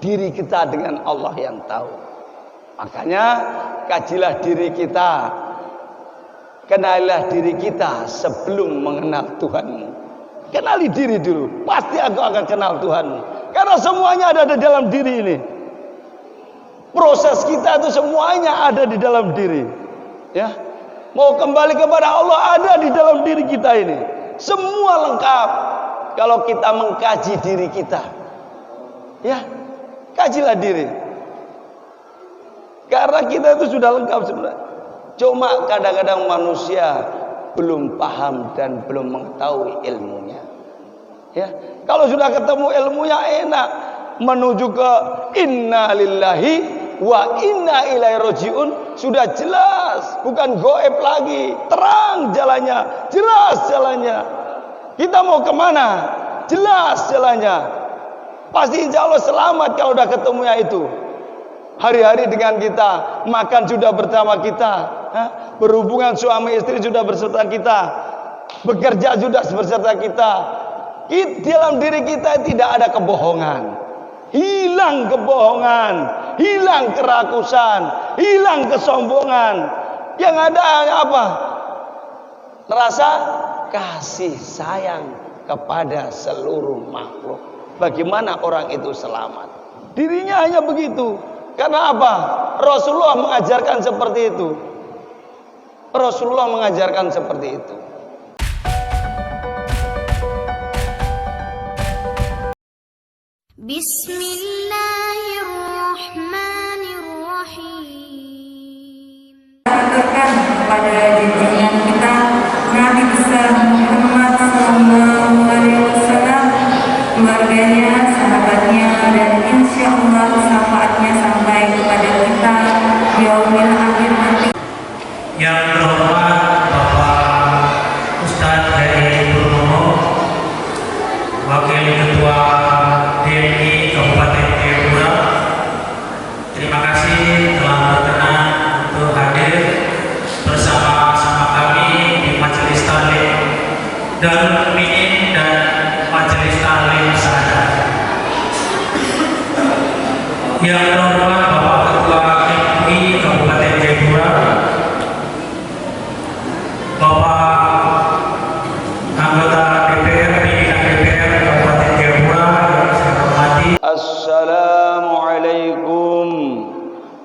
diri kita dengan Allah yang tahu. Makanya kajilah diri kita, kenalilah diri kita sebelum mengenal Tuhanmu. Kenali diri dulu, pasti aku akan kenal Tuhanmu. Karena semuanya ada di dalam diri ini. Proses kita itu semuanya ada di dalam diri. Ya, mau kembali kepada Allah ada di dalam diri kita ini. Semua lengkap kalau kita mengkaji diri kita. Ya, kajilah diri. Karena kita itu sudah lengkap sebenarnya. Cuma kadang-kadang manusia belum paham dan belum mengetahui ilmunya. Ya, kalau sudah ketemu ilmunya enak, menuju ke inna lillahi wa inna ilaihi rajiun sudah jelas, bukan goib lagi, terang jalannya, jelas jalannya. Kita mau kemana? Jelas jalannya. Pasti insya Allah selamat kalau udah ketemunya itu. Hari-hari dengan kita, makan sudah bersama kita, berhubungan suami istri sudah beserta kita, bekerja sudah beserta kita. Di dalam diri kita tidak ada kebohongan. Hilang kebohongan, hilang kerakusan, hilang kesombongan. Yang ada apa? Rasa kasih sayang kepada seluruh makhluk. Bagaimana orang itu selamat? Dirinya hanya begitu. Karena apa? Rasulullah mengajarkan seperti itu. Rasulullah mengajarkan seperti itu. Bismillahirrahmanirrahim. Katakan kepada junjungan kita Nabi besar Muhammad SAW, keluarganya, sahabatnya, dan insya Allah syafaatnya sampai kepada kita yaumil akhir nanti. Yang terhormat Bapak Ustadz Heri Purnomo, Wakil Ketua DMI Kabupaten Jayapura, terima kasih telah berkenan untuk hadir bersama-sama kami di Majelis Taklim Darul Mukminin dan Majelis Taklim Sahadat. Yang terhormat Bapak Ketua MUI Kabupaten Jayapura, Bapak anggota DPR, pimpinan DPR Kabupaten Jayapura yang saya hormati. Assalamualaikum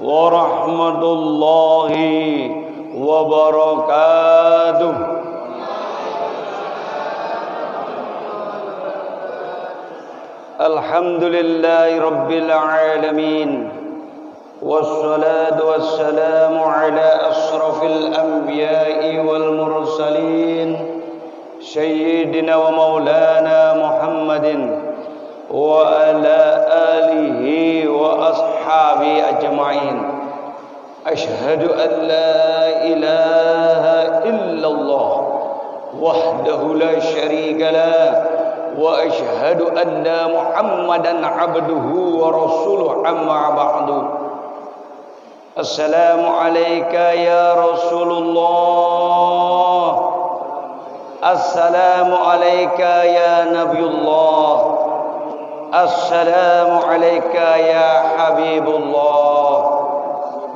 warahmatullahi wabarakatuh. Alhamdulillahi rabbil alamin. Wassalatu wassalamu ala ashrafil anbiya'i wal mursalin Sayyidina wa maulana Muhammadin wa ala alihi wa ashabi ajma'in. Ashhadu an la ilaha illallah wahdahu la syarika lah wa ashhadu anna Muhammadan abduhu wa rasuluh amma ba'du. Assalamu alayka ya Rasulullah, assalamu alayka ya Nabiullah, assalamu alayka ya Habibullah.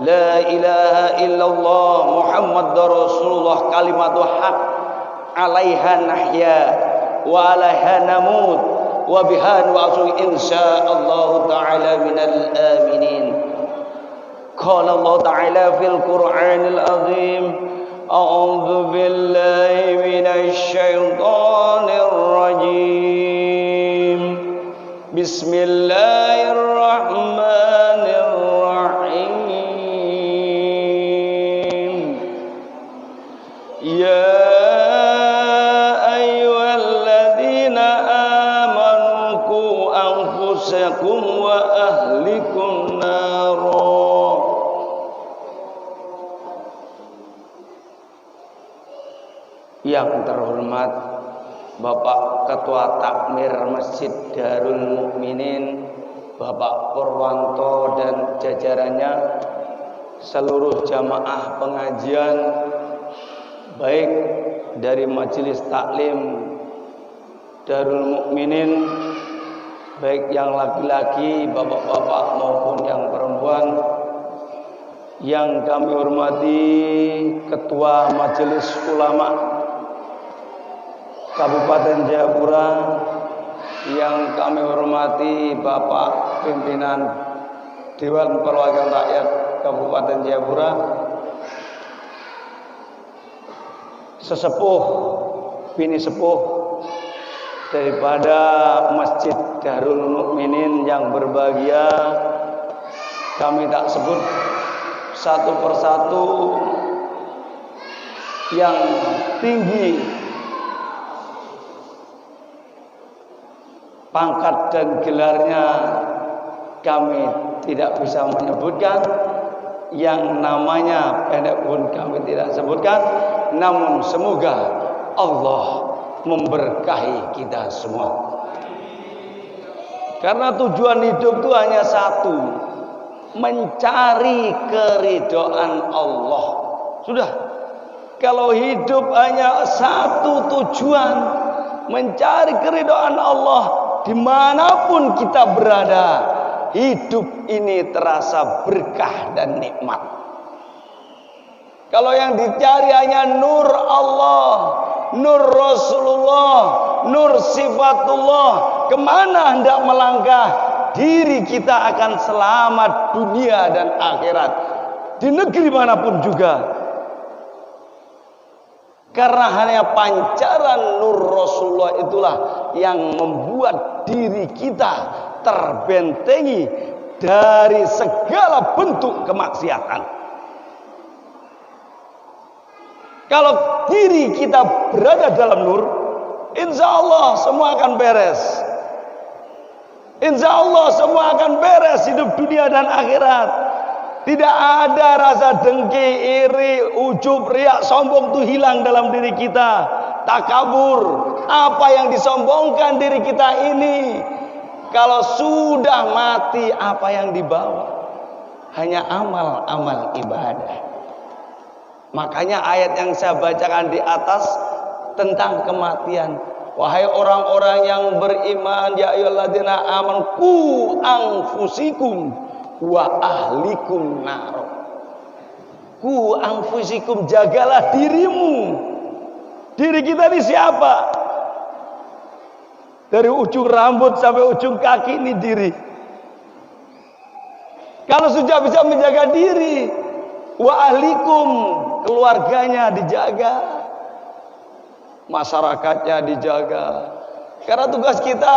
La ilaha illallah Muhammadur Rasulullah, kalimatu haq, alaiha nahya wa alaiha namut wa biha nu'asu insyaallah ta'ala minal aminin. Qala Allah ta'ala fil Qur'anil azim, a'udzu billahi minasy syaithanir rajim. Bismillahirrahmanirrahim. Ya ayyuhalladzina amanu qu anfusakum wa ahlikum nara. Yang terhormat Bapak Ketua Takmir Masjid Darul Mukminin, Bapak Purwanto dan jajarannya, seluruh jamaah pengajian baik dari Majelis Taklim Darul Mukminin baik yang laki-laki, bapak-bapak maupun yang perempuan, yang kami hormati Ketua Majelis Ulama Kabupaten Jayapura, yang kami hormati Bapak Pimpinan Dewan Perwakilan Rakyat Kabupaten Jayapura, sesepuh, bini sepuh daripada Masjid Darul Mukminin yang berbahagia, kami tak sebut satu persatu, yang tinggi pangkat dan gelarnya kami tidak bisa menyebutkan, yang namanya pendek pun kami tidak sebutkan, namun semoga Allah memberkahi kita semua. Karena tujuan hidup itu hanya satu, mencari keridhaan Allah. Sudah. Kalau hidup hanya satu tujuan, mencari keridhaan Allah, dimanapun kita berada, hidup ini terasa berkah dan nikmat. Kalau yang dicari hanya nur Allah, nur Rasulullah, nur sifatullah, kemana hendak melangkah? Diri kita akan selamat dunia dan akhirat, di negeri manapun juga. Karena hanya pancaran nur Rasulullah itulah yang membuat diri kita terbentengi dari segala bentuk kemaksiatan. Kalau diri kita berada dalam nur, insya Allah semua akan beres. Insya Allah semua akan beres, hidup dunia dan akhirat. Tidak ada rasa dengki, iri, ujub, riak, sombong itu hilang dalam diri kita. Takabur, apa yang disombongkan diri kita ini, kalau sudah mati, apa yang dibawa? Hanya amal-amal ibadah. Makanya ayat yang saya bacakan di atas tentang kematian. Wahai orang-orang yang beriman, ya ayyuhalladzina amanu qu anfusikum wa ahlikum nar. Qu anfusikum, jagalah dirimu. Diri kita ini siapa? Dari ujung rambut sampai ujung kaki ini diri. Kalau sudah bisa menjaga diri, wa ahlikum, keluarganya dijaga, masyarakatnya dijaga. Karena tugas kita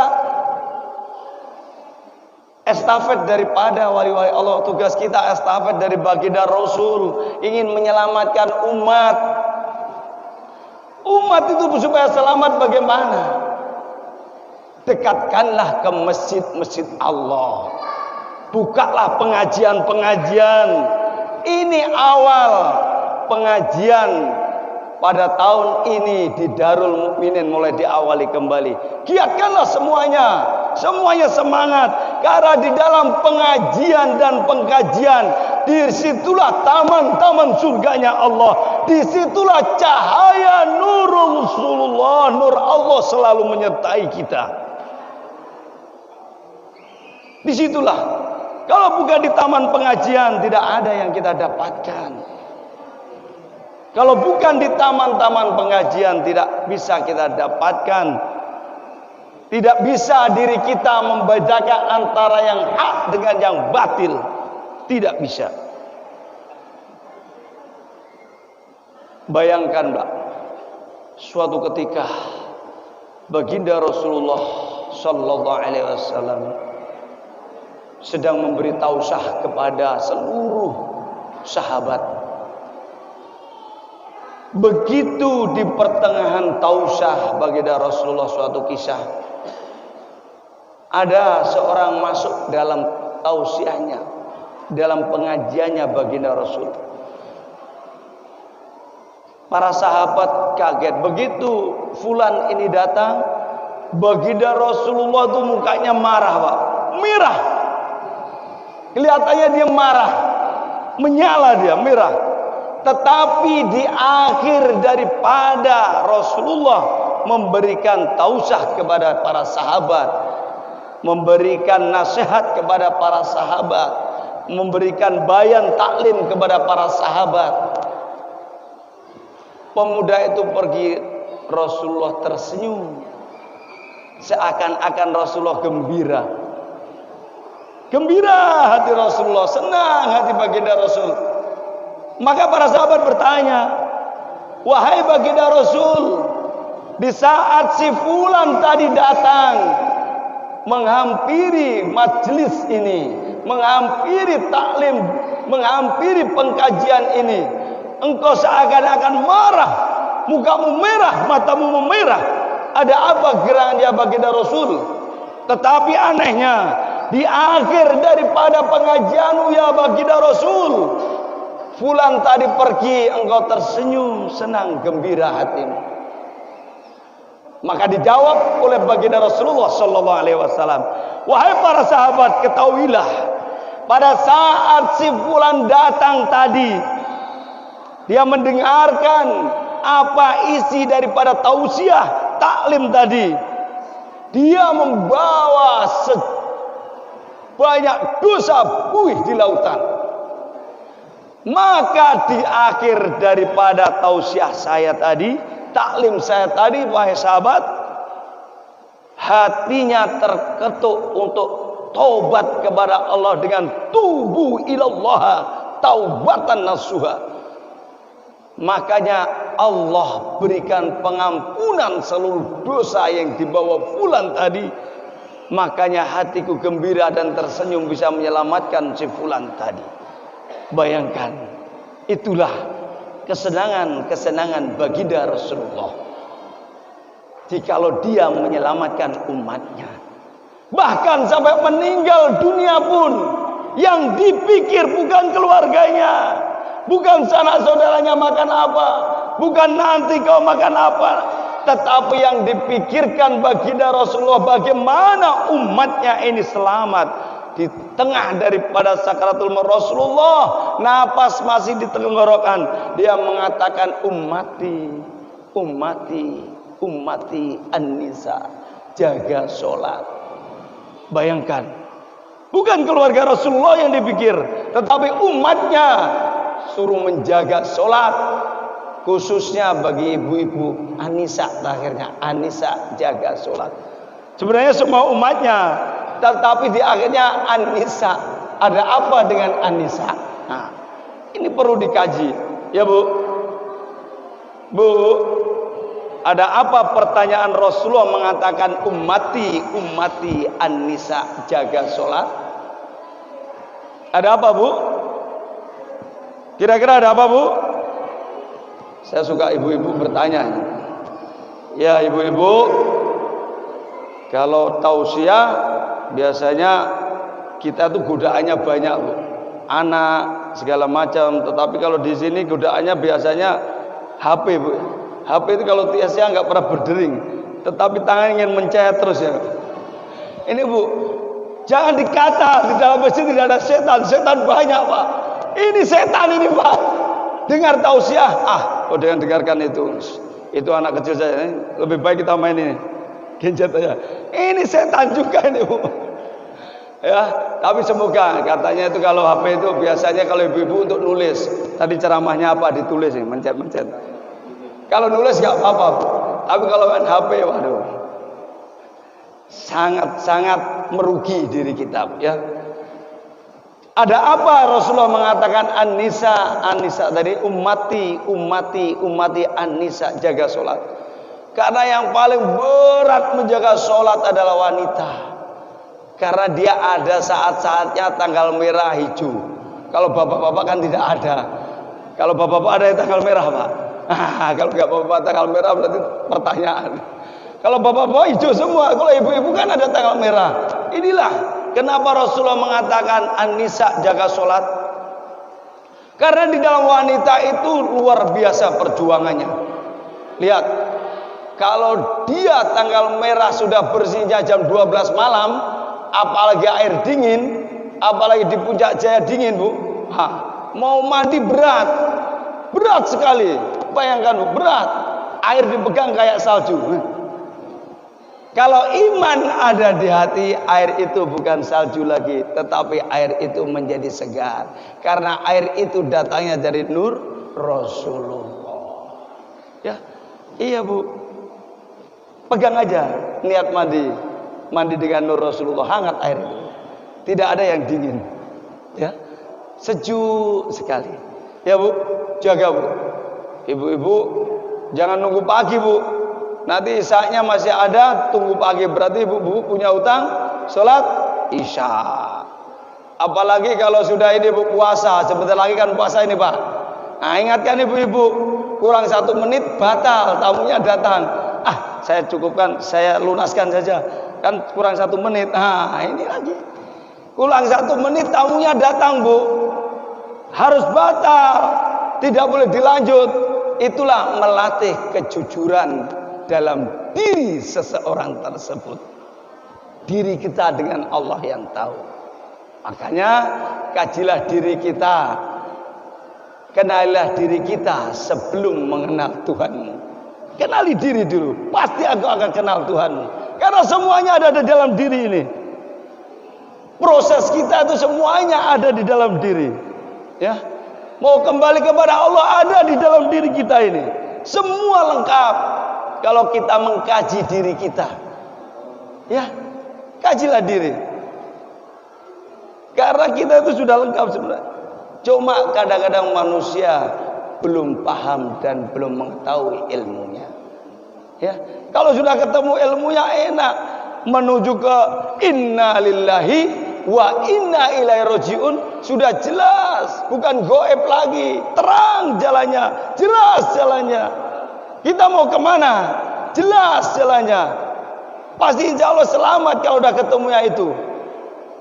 estafet daripada wali-wali Allah, tugas kita estafet dari baginda Rasul, ingin menyelamatkan umat. Umat itu supaya selamat bagaimana? Dekatkanlah ke masjid-masjid Allah, bukalah pengajian-pengajian. Ini awal pengajian pada tahun ini di Darul Mukminin mulai diawali kembali. Giatkanlah semuanya, semuanya semangat. Karena di dalam pengajian dan pengkajian, disitulah taman-taman surganya Allah. Disitulah cahaya nur Rasulullah, nur Allah selalu menyertai kita. Disitulah. Kalau bukan di taman pengajian, tidak ada yang kita dapatkan. Kalau bukan di taman-taman pengajian, tidak bisa kita dapatkan. Tidak bisa diri kita membedakan antara yang hak dengan yang batil. Tidak bisa. Bayangkan, Mbak, suatu ketika baginda Rasulullah sallallahu alaihi wasallam sedang memberi tausah kepada seluruh sahabat. Begitu di pertengahan tausah baginda Rasulullah, suatu kisah, ada seorang masuk dalam tausiahnya, dalam pengajiannya baginda Rasul. Para sahabat kaget. Begitu fulan ini datang, baginda Rasulullah itu mukanya marah, Pak. Merah. Kelihatannya dia marah, menyala dia, merah. Tetapi di akhir daripada Rasulullah memberikan tausah kepada para sahabat, memberikan nasihat kepada para sahabat, memberikan bayan taklim kepada para sahabat. Pemuda itu pergi, Rasulullah tersenyum, seakan-akan Rasulullah gembira. Gembira hati Rasulullah, senang hati baginda Rasul. Maka para sahabat bertanya, wahai baginda Rasul, di saat si fulan tadi datang menghampiri majelis ini, menghampiri taklim, menghampiri pengkajian ini, engkau seakan-akan marah, mukamu merah, matamu memerah. Ada apa gerangan baginda Rasul? Tetapi anehnya, di akhir daripada pengajianmu ya baginda Rasul, fulan tadi pergi, engkau tersenyum, senang, gembira hatimu. Maka dijawab oleh baginda Rasulullah sallallahu alaihi wasallam, wahai para sahabat, ketahuilah, pada saat si fulan datang tadi, dia mendengarkan apa isi daripada tausiah taklim tadi, dia membawa banyak dosa buih di lautan. Maka di akhir daripada tausiah saya tadi, taklim saya tadi, wahai sahabat, hatinya terketuk untuk taubat kepada Allah dengan tubu ilallah taubatan nasuha. Makanya Allah berikan pengampunan seluruh dosa yang dibawa fulan tadi. Makanya hatiku gembira dan tersenyum bisa menyelamatkan si fulan tadi. Bayangkan, itulah kesenangan baginda Rasulullah. Jikalau dia menyelamatkan umatnya, bahkan sampai meninggal dunia pun, yang dipikir bukan keluarganya, bukan sanak saudaranya makan apa, bukan nanti kau makan apa, tetapi yang dipikirkan baginda Rasulullah bagaimana umatnya ini selamat. Di tengah daripada sakaratul maut Rasulullah, napas masih di tenggorokan, dia mengatakan ummati, ummati, ummati an-nisa, jaga sholat. Bayangkan, bukan keluarga Rasulullah yang dipikir, tetapi umatnya suruh menjaga sholat, khususnya bagi ibu-ibu. Anisa, akhirnya Anisa jaga sholat. Sebenarnya semua umatnya, tetapi di akhirnya An-Nisa. Ada apa dengan An-Nisa? Nah, ini perlu dikaji, ya Bu. Bu, ada apa pertanyaan Rasulullah mengatakan ummati, ummati An-Nisa, jaga sholat? Ada apa Bu? Kira-kira ada apa Bu? Saya suka ibu-ibu bertanya. Ya ibu-ibu, kalau tausiah biasanya kita tuh godaannya banyak, Bu. Anak segala macam, tetapi kalau di sini godaannya biasanya HP, Bu. HP itu kalau tiasnya nggak pernah berdering, tetapi tangan ingin mencet terus ya. Ini Bu, jangan dikata di dalam masjid tidak ada setan, setan banyak Pak. Ini setan ini Pak. Dengar tausiah, kau dengarkan itu anak kecil saya. Lebih baik kita main ini. Genjet aja. Ini setan juga ini Bu. Ya, tapi semoga katanya itu kalau HP itu biasanya kalau ibu-ibu untuk nulis. Tadi ceramahnya apa ditulis nih, mencet-mencet. Kalau nulis nggak apa-apa Bu. Tapi kalau main HP, waduh, sangat-sangat merugi diri kita ya. Ada apa Rasulullah mengatakan An-Nisa, An-Nisa tadi ummati, ummati, ummati An-Nisa, jaga sholat. Karena yang paling berat menjaga sholat adalah wanita. Karena dia ada saat-saatnya tanggal merah hijau. Kalau bapak-bapak kan tidak ada. Kalau bapak-bapak ada yang tanggal merah Pak. Kalau nggak bapak tanggal merah berarti pertanyaan. Kalau bapak-bapak hijau semua. Kalau ibu-ibu kan ada tanggal merah. Inilah kenapa Rasulullah mengatakan An-Nisa, jaga sholat. Karena di dalam wanita itu luar biasa perjuangannya. Lihat, kalau dia tanggal merah sudah bersihnya jam 12 malam, apalagi air dingin, apalagi di Puncak Jaya dingin Bu, mau mandi berat sekali. Bayangkan Bu, berat, air dipegang kayak salju. Kalau iman ada di hati, air itu bukan salju lagi, tetapi air itu menjadi segar. Karena air itu datangnya dari nur Rasulullah. Ya, iya Bu. Pegang aja niat mandi. Mandi dengan nur Rasulullah, hangat air itu. Tidak ada yang dingin. Ya. Sejuk sekali. Ya Bu, jaga Bu. Ibu-ibu jangan nunggu pagi Bu. Nanti isya-nya masih ada, tunggu pagi, berarti ibu-ibu punya utang sholat isya. Apalagi kalau sudah ini Bu puasa, sebentar lagi kan puasa ini Pak. Nah ingatkan ibu-ibu, kurang 1 menit batal, tamunya datang. Saya cukupkan, saya lunaskan saja. Kan kurang 1 menit. Nah ini lagi. Kurang 1 menit tamunya datang Bu. Harus batal, tidak boleh dilanjut. Itulah melatih kejujuran dalam diri seseorang tersebut. Diri kita dengan Allah yang tahu. Makanya kajilah diri kita. Kenalilah diri kita sebelum mengenal Tuhanmu. Kenali diri dulu, pasti aku akan kenal Tuhanmu. Karena semuanya ada di dalam diri ini. Proses kita itu semuanya ada di dalam diri. Ya, mau kembali kepada Allah ada di dalam diri kita ini. Semua lengkap. Kalau kita mengkaji diri kita, ya, kajilah diri. Karena kita itu sudah lengkap sebenarnya. Cuma kadang-kadang manusia belum paham dan belum mengetahui ilmunya. Ya, kalau sudah ketemu ilmunya enak, menuju ke inna lillahi wa inna ilaihi rajiun sudah jelas, bukan goib lagi, terang jalannya, jelas jalannya. Kita mau kemana? Jelas jalannya. Pasti insya Allah selamat kalau udah ketemunya itu.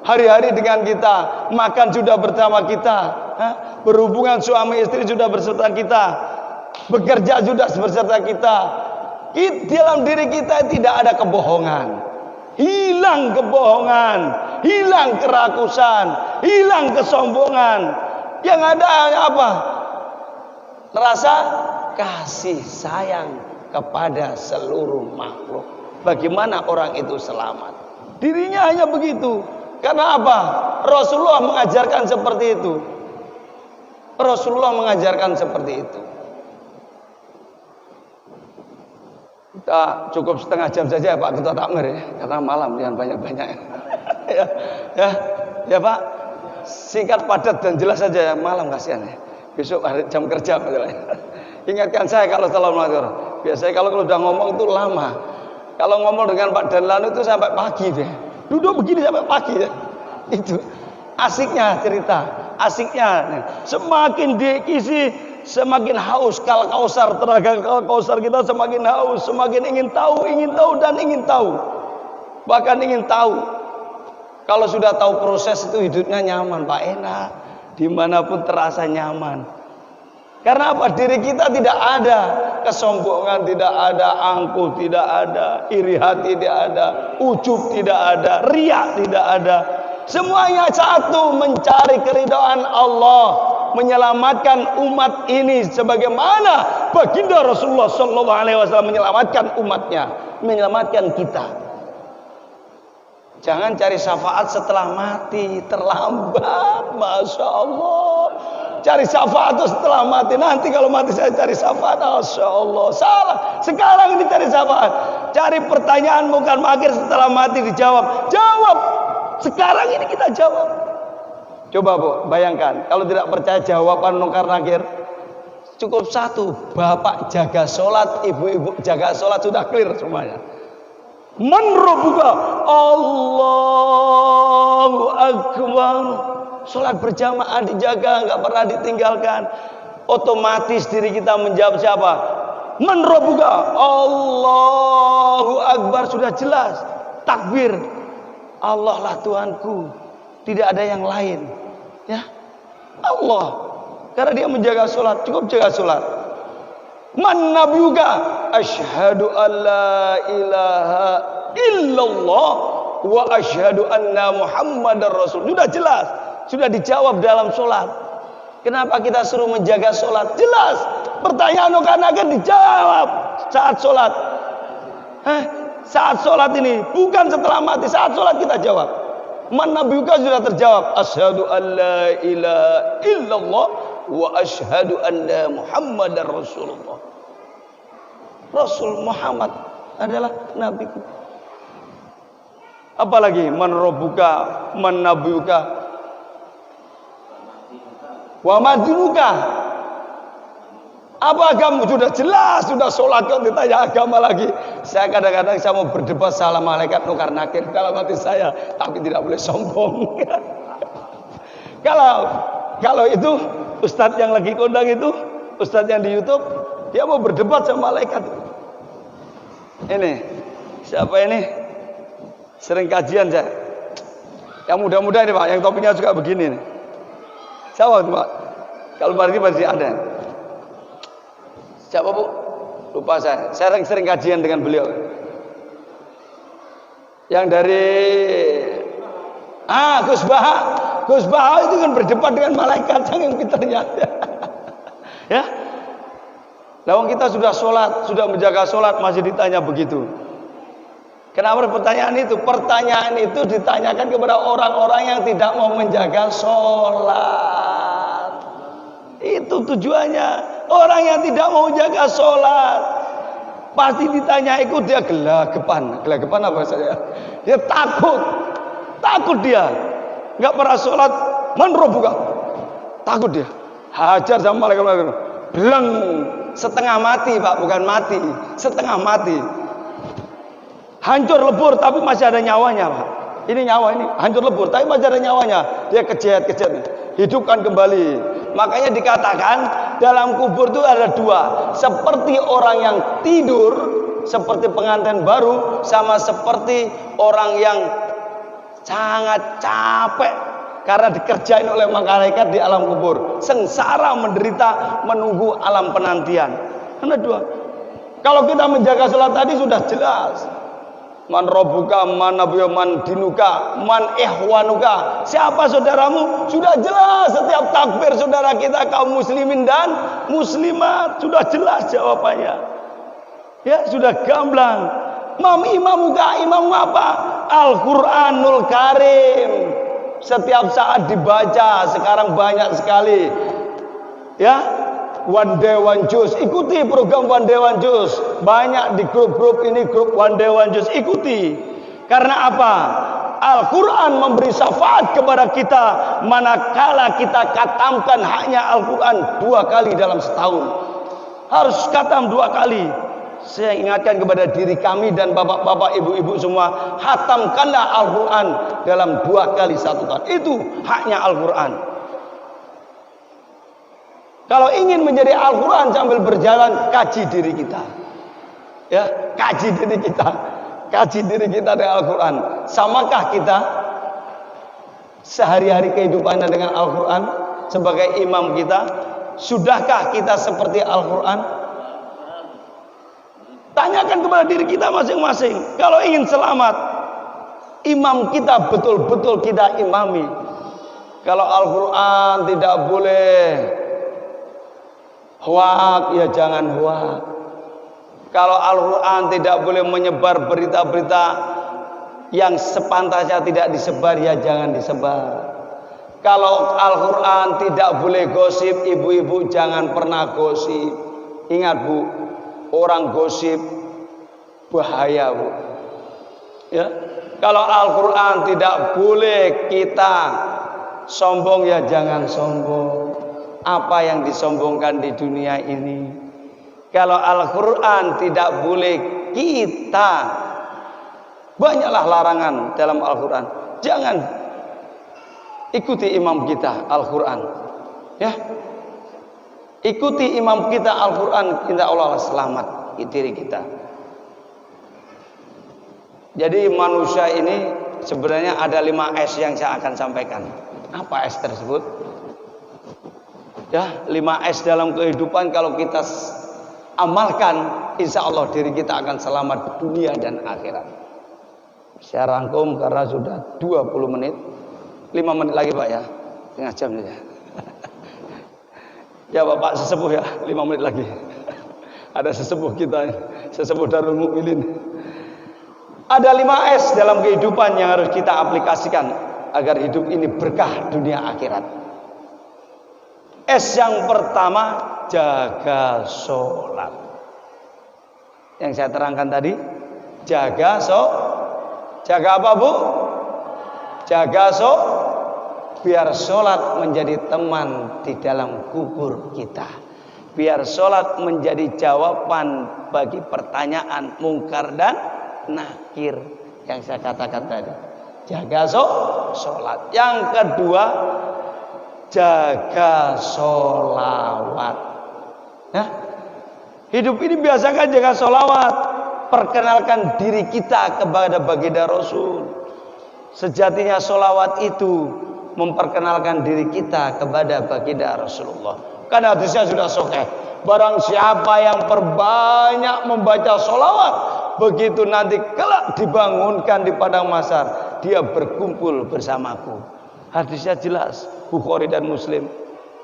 Hari-hari dengan kita, makan sudah bersama kita, berhubungan suami istri sudah beserta kita, bekerja sudah beserta kita. Di dalam diri kita tidak ada kebohongan. Hilang kebohongan, hilang kerakusan, hilang kesombongan. Yang ada apa? Rasa kasih sayang kepada seluruh makhluk. Bagaimana orang itu selamat? Dirinya hanya begitu. Karena apa? Rasulullah mengajarkan seperti itu. Rasulullah mengajarkan seperti itu. Kita cukup setengah jam saja ya Pak Ketua Takmir ya, karena malam jangan banyak-banyak. ya Pak, singkat padat dan jelas saja ya, malam kasihan ya. Besok hari jam kerja misalnya. Ingatkan saya kalau Assalamualaikum. Biasanya kalau udah ngomong itu lama. Kalau ngomong dengan Pak Danlan itu sampai pagi deh. Duduk begini sampai pagi ya. Itu asiknya cerita, asiknya. Semakin diisi, semakin haus. Kalau kausar, tenaga kausar kita semakin haus, semakin ingin tahu dan ingin tahu. Bahkan ingin tahu. Kalau sudah tahu proses itu hidupnya nyaman, Pak, enak. Dimanapun terasa nyaman. Karena apa? Diri kita tidak ada kesombongan, tidak ada angkuh, tidak ada iri hati, tidak ada ujub, tidak ada riak, tidak ada. Semuanya satu, mencari keridhaan Allah, menyelamatkan umat ini sebagaimana baginda Rasulullah sallallahu alaihi wasallam menyelamatkan umatnya, menyelamatkan kita. Jangan cari syafaat setelah mati, terlambat, masya Allah. Cari syafaat itu setelah mati. Nanti kalau mati saya cari syafaat, masya Allah, salah. Sekarang ini cari syafaat. Cari pertanyaan bukan akhir setelah mati dijawab. Jawab. Sekarang ini kita jawab. Coba Bu, bayangkan kalau tidak percaya jawaban nukar nakir. Cukup satu, bapak jaga sholat, ibu-ibu jaga sholat, sudah clear semuanya. Man rabbuka? Allahu Akbar. Sholat berjamaah dijaga, nggak pernah ditinggalkan. Otomatis diri kita menjawab siapa? Man rabbuka? Allahu Akbar, sudah jelas. Takbir. Allah lah Tuhanku, tidak ada yang lain. Ya, Allah. Karena dia menjaga sholat, cukup jaga sholat. Man nabiyuka? Asyhadu an la ilaha illallah wa asyhadu anna Muhammadar Rasul. Sudah jelas, sudah dijawab dalam sholat. Kenapa kita suruh menjaga sholat? Jelas. Pertanyaan karena akan dijawab saat sholat. saat sholat ini, bukan setelah mati. Saat sholat kita jawab. Man nabiyuka sudah terjawab. Asyhadu an la ilaha illallah wa asyhadu anna Muhammadar Rasulullah. Rasul Muhammad adalah nabiku. Apalagi man rabbuka, man nabiyuka, wa madinuka. Apa agama? Sudah jelas, sudah sholat kok ditanya agama lagi. Saya kadang-kadang saya mau berdebat salah malaikat nukar nakir dalam hati saya, tapi tidak boleh sombong. Kalau itu ustadz yang lagi kondang itu, ustadz yang di YouTube, dia mau berdebat sama malaikat. Ini siapa ini? Sering kajian saya. Yang muda-muda ini Pak, yang topinya juga begini nih. Siapa itu Pak? Kalau pagi pasti ada. Siapa Bu? Lupa saya. Saya sering kajian dengan beliau. Yang dari Gus Baha. Gus Baha itu kan berdebat dengan malaikat yang pintarnya. Ya. Lawang kita sudah sholat, sudah menjaga sholat, masih ditanya begitu. Kenapa pertanyaan itu? Pertanyaan itu ditanyakan kepada orang-orang yang tidak mau menjaga sholat. Itu tujuannya. Orang yang tidak mau jaga sholat pasti ditanya ikut, dia gelagapan apa saya? Dia takut dia. Nggak pernah sholat, manrobuka. Takut dia. Hajar sama malaikat. Bilang setengah mati Pak, bukan mati, setengah mati. Hancur lebur tapi masih ada nyawanya Pak. Ini nyawa ini hancur lebur tapi masih ada nyawanya. Dia kejet, hidupkan kembali. Makanya dikatakan dalam kubur itu ada dua. Seperti orang yang tidur, seperti pengantin baru, sama seperti orang yang sangat capek karena dikerjain oleh malaikat di alam kubur. Sengsara, menderita, menunggu alam penantian. Karena dua. Kalau kita menjaga sholat tadi sudah jelas. Man rabbuka, man nabiyyu, man dinuka, man ihwanuka. Siapa saudaramu? Sudah jelas setiap takbir saudara kita kaum muslimin dan muslimat. Sudah jelas jawabannya. Ya, sudah gamblang. Imamuka, imammu apa? Al-Qur'anul Karim. Setiap saat dibaca, sekarang banyak sekali. Ya, One Day One Juz, ikuti program One Day One Juz. Banyak di grup-grup ini, grup One Day One Juz, ikuti. Karena apa? Al-Quran memberi syafaat kepada kita manakala kita katamkan hanya Al-Quran 2 kali dalam setahun. Harus katam 2 kali. Saya ingatkan kepada diri kami dan bapak-bapak, ibu-ibu semua, hatamkanlah Al-Quran dalam 2 kali 1 tahun. Itu haknya Al-Quran. Kalau ingin menjadi Al-Quran sambil berjalan, kaji diri kita. Ya, kaji diri kita. Kaji diri kita dengan Al-Quran. Samakah kita sehari-hari kehidupannya dengan Al-Quran sebagai imam kita? Sudahkah kita seperti Al-Quran? Tanyakan kepada diri kita masing-masing. Kalau ingin selamat, imam kita betul-betul kita imami. Kalau Al-Quran tidak boleh hoak, ya jangan hoak. Kalau Al-Quran tidak boleh menyebar berita-berita yang sepantasnya tidak disebar, ya jangan disebar. Kalau Al-Quran tidak boleh gosip, ibu-ibu jangan pernah gosip. Ingat Bu, orang gosip bahaya Bu. Ya, kalau Al-Quran tidak boleh kita sombong, ya jangan sombong. Apa yang disombongkan di dunia ini? Kalau Al-Quran tidak boleh kita, banyaklah larangan dalam Al-Quran. Jangan ikuti imam kita Al-Quran. Ya, ikuti imam kita Al-Quran, insya Allah selamat diri kita. Jadi manusia ini sebenarnya ada 5 S yang saya akan sampaikan. Apa S tersebut? Ya, 5 S dalam kehidupan kalau kita amalkan, insya Allah diri kita akan selamat dunia dan akhirat. Saya rangkum karena sudah 20 menit. 5 menit lagi Pak ya, setengah jam saja. Ya Bapak sesepuh ya, 5 menit lagi. Ada sesepuh kita, sesepuh Darul Mukminin. Ada 5 S dalam kehidupan yang harus kita aplikasikan agar hidup ini berkah dunia akhirat. S yang pertama, jaga sholat. Yang saya terangkan tadi, jaga apa Bu? Jaga biar sholat menjadi teman di dalam kubur kita. Biar sholat menjadi jawaban bagi pertanyaan mungkar dan nakir yang saya katakan tadi. Jaga sholat. Yang kedua, jaga sholawat. Nah, hidup ini biasakan jaga sholawat. Perkenalkan diri kita kepada baginda Rasul. Sejatinya sholawat itu memperkenalkan diri kita kepada baginda Rasulullah. Karena hadisnya sudah sahih. Barang siapa yang perbanyak membaca sholawat, begitu nanti kelak dibangunkan di padang mahsyar, dia berkumpul bersamaku. Hadisnya jelas, Bukhari dan Muslim.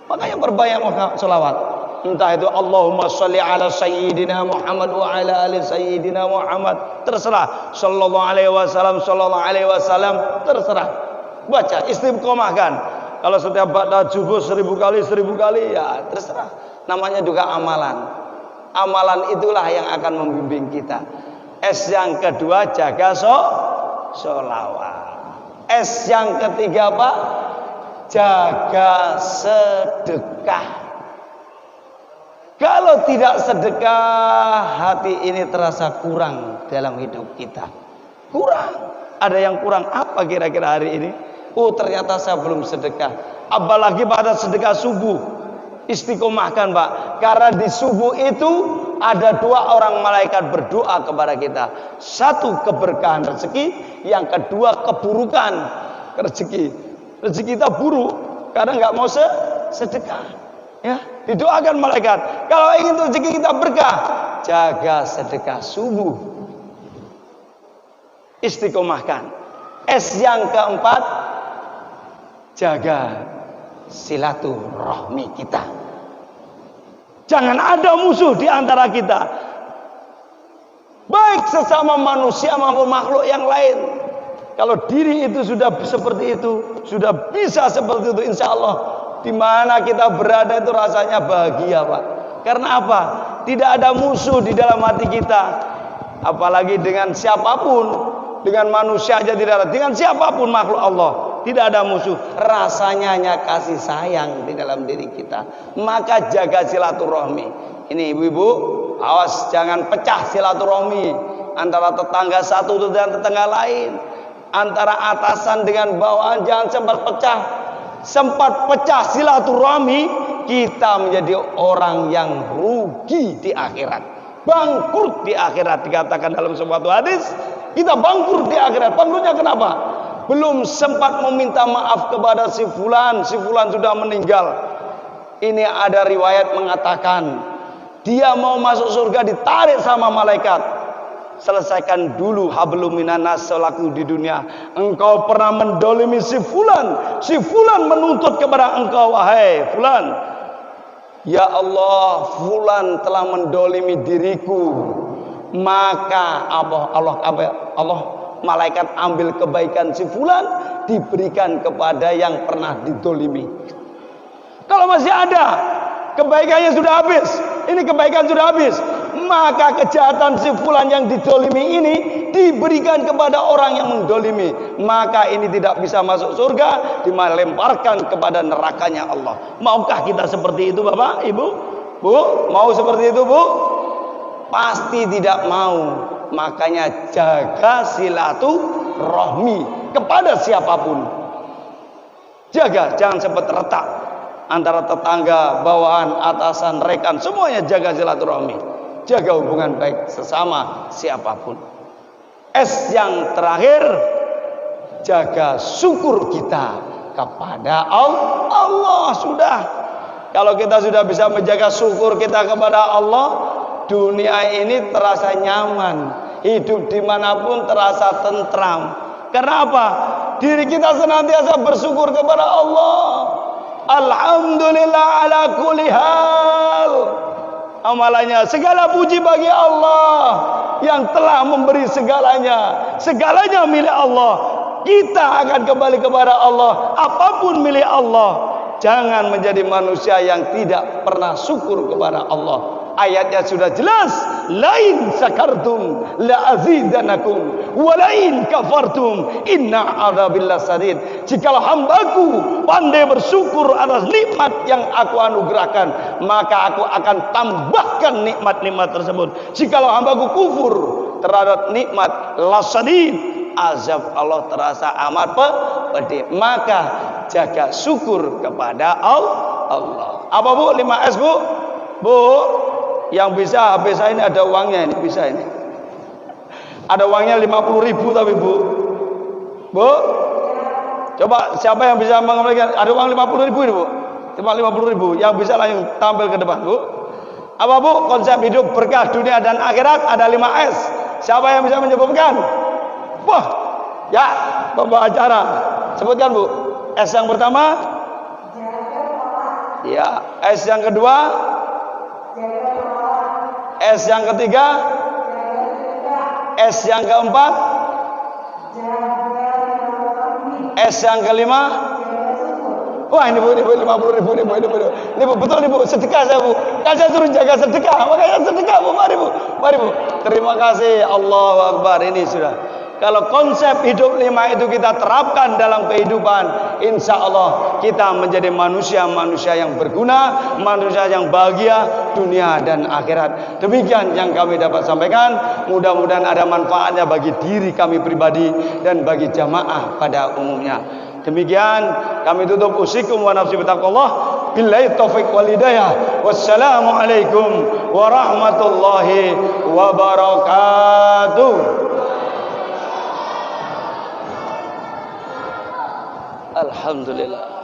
Makanya perbanyak sholawat. Entah itu Allahumma sholli ala sayyidina Muhammad wa ala ali sayyidina Muhammad, terserah. Sallallahu alaihi wasallam, terserah. Baca, istiqomahkan. Kalau setiap ba'da subuh 1000 kali ya terserah. Namanya juga amalan. Amalan itulah yang akan membimbing kita. S yang kedua, jaga sholawat. S yang ketiga apa? Jaga sedekah. Kalau tidak sedekah, hati ini terasa kurang dalam hidup kita. Kurang. Ada yang kurang apa kira-kira hari ini? Oh, ternyata saya belum sedekah. Apalagi pada sedekah subuh. Istiqomahkan Pak. Karena di subuh itu ada 2 orang malaikat berdoa kepada kita. 1 keberkahan rezeki, yang kedua keburukan rezeki. Rezeki kita buruk karena nggak mau sedekah. Ya, didoakan malaikat. Kalau ingin rezeki kita berkah, jaga sedekah subuh. Istiqomahkan. S yang keempat, jaga silaturahmi kita. Jangan ada musuh di antara kita, baik sesama manusia maupun makhluk yang lain. Kalau diri itu sudah seperti itu, sudah bisa seperti itu, insya Allah di mana kita berada itu rasanya bahagia Pak. Karena apa? Tidak ada musuh di dalam hati kita. Apalagi dengan siapapun. Dengan manusia aja tidak ada. Dengan siapapun makhluk Allah, tidak ada musuh. Rasanya hanya kasih sayang di dalam diri kita. Maka jaga silaturahmi. Ini ibu-ibu, awas jangan pecah silaturahmi antara tetangga satu dengan tetangga lain, antara atasan dengan bawahan. Jangan sempat pecah. Sempat pecah silaturahmi, kita menjadi orang yang rugi di akhirat, bangkrut di akhirat. Dikatakan dalam sebuah hadis, kita bangkrut di akhirat. Bangkrutnya kenapa? Belum sempat meminta maaf kepada si fulan sudah meninggal. Ini ada riwayat mengatakan dia mau masuk surga ditarik sama malaikat. Selesaikan dulu hablum minanas selaku di dunia. Engkau pernah mendolimi si fulan menuntut kepada engkau, wahai fulan, ya Allah, fulan telah mendolimi diriku. Maka Allah malaikat ambil kebaikan si fulan, diberikan kepada yang pernah didolimi. Kalau masih ada, kebaikannya sudah habis, ini kebaikan sudah habis, maka kejahatan si fulan yang didolimi ini diberikan kepada orang yang mendolimi. Maka ini tidak bisa masuk surga, dilemparkan kepada nerakanya Allah. Maukah kita seperti itu Bapak, Ibu? Bu, mau seperti itu Bu? Pasti tidak mau. Makanya jaga silaturahmi kepada siapapun. Jaga, jangan sempat retak antara tetangga, bawahan, atasan, rekan, semuanya jaga silaturahmi. Jaga hubungan baik sesama siapapun. S yang terakhir, jaga syukur kita kepada Allah. Sudah. Kalau kita sudah bisa menjaga syukur kita kepada Allah, dunia ini terasa nyaman. Hidup dimanapun terasa tentram. Karena apa? Diri kita senantiasa bersyukur kepada Allah. Alhamdulillah ala kulli hal. Amalannya segala puji bagi Allah. yang telah memberi segalanya. Segalanya milik Allah. Kita akan kembali kepada Allah. Apapun milik Allah. Jangan menjadi manusia yang tidak pernah syukur kepada Allah. Ayatnya sudah jelas. Lain sakartum la azidanakum wa lain kafartum inna adzabillah sadid. Jikalau hambaku pandai bersyukur atas nikmat yang aku anugerahkan, maka aku akan tambahkan nikmat-nikmat tersebut. Jikalau hambaku kufur terhadap nikmat lasadid, azab Allah terasa amat pedih. Maka jaga syukur kepada Allah. Apa Bu? 5S Bu? Bu, yang bisa HP saya ini ada uangnya ini, bisa ini. Ada uangnya 50.000 tapi Bu. Bu? Coba siapa yang bisa mengembalikan? Ada uang 50.000 ini Bu. Cuma 50.000. Yang bisa langsung tampil ke depan Bu. Apa Bu? Konsep hidup berkah dunia dan akhirat ada 5S. Siapa yang bisa menyebutkan? Wah, ya, pembawa acara. Sebutkan Bu. S yang pertama? Ya. S yang kedua? S yang ketiga? S yang keempat? S yang kelima? Wah ini Bu, 50.000 ini Bu, ini Bu, betul nih Bu, sedekah saya Bu. Kan saya suruh jaga sedekah, makanya sedekah Bu, mari Bu. Terima kasih, Allahu Akbar. Ini sudah. Kalau konsep hidup 5 itu kita terapkan dalam kehidupan, insya Allah kita menjadi manusia-manusia yang berguna, manusia yang bahagia dunia dan akhirat. Demikian yang kami dapat sampaikan. Mudah-mudahan ada manfaatnya bagi diri kami pribadi dan bagi jamaah pada umumnya. Demikian kami tutup. Usikum wa nafsi bitaqwallah. Billahi taufiq wal hidayah. Wassalamualaikum warahmatullahi wabarakatuh. Alhamdulillah.